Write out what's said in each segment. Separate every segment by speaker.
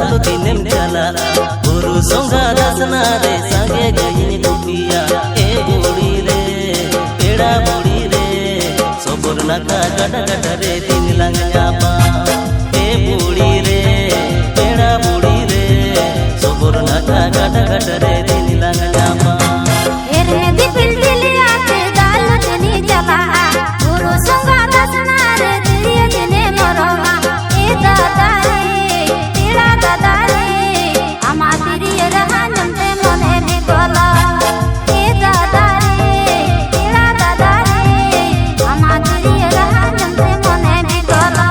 Speaker 1: लो दिनेम चला गुरु संगा दसना रे संगे गई दुपिया ए बुड़ी रे पेड़ा बुड़ी रे सोबर नाका गड़ गड़ रे दिन लंग जापा ए बुड़ी रे पेड़ा बुड़ी रे सोबर नाका गड़ गड़ रे दिन लंग जापा
Speaker 2: एरे दिपिल दिलिया के गाल जनी चला गुरु संगा दसना रे दिए जने मरोमा ए दादा रे तेरा दादा रे अमा तेरी रहा नंते मने में बोला ए दादा रे तेरा दादा रे अमा तेरी रहा नंते मने में बोला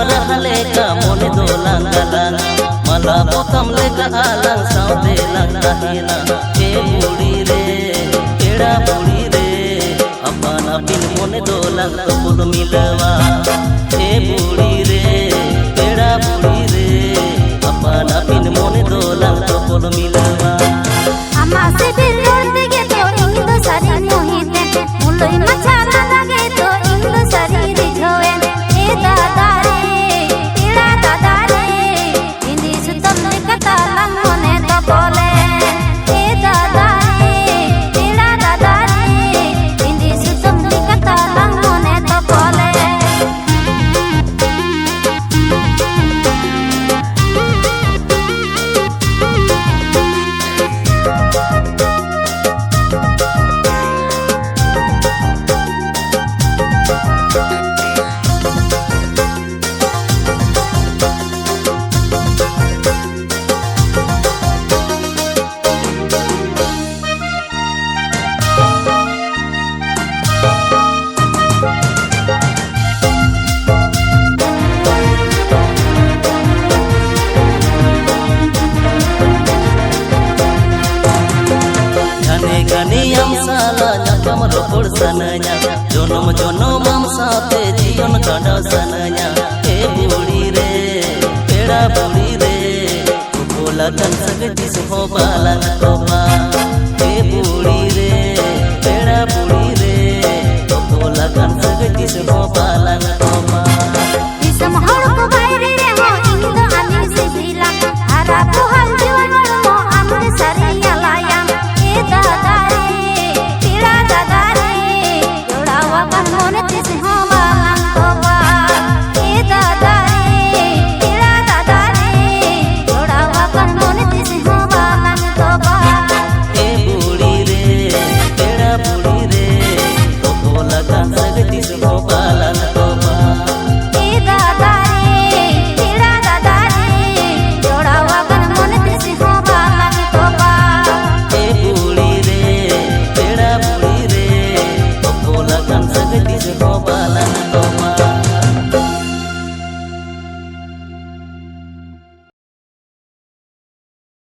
Speaker 1: मोने दो लंगलांग मला पोतम लेका आlang साउते लंगाहिना ए बुड़ी रे पेड़ा बुड़ी रे अपन बिन मोने दो लंग तो पुद मिलवा ए बुड़ी रे पेड़ा बुड़ी रे अपन बिन मोने दो लंग तो पुद मिलवा
Speaker 2: अमा से दिल रोते के तो इंग सारी मोहिते मुलई मचा लगे तो इंग सारी रिझोए ए दादा रे तेरा दादा रे इंदी सुतम ने कता लंग मोने तो बोले ए दादा रे तेरा दादा रे इंदी सुतम ने कता लंग मोने तो बोले
Speaker 1: Ganiyam salanya kamro pur sananya jonom jonom am saate jiyon kada sananya e budi re peda budi re bola kan sagati so balang to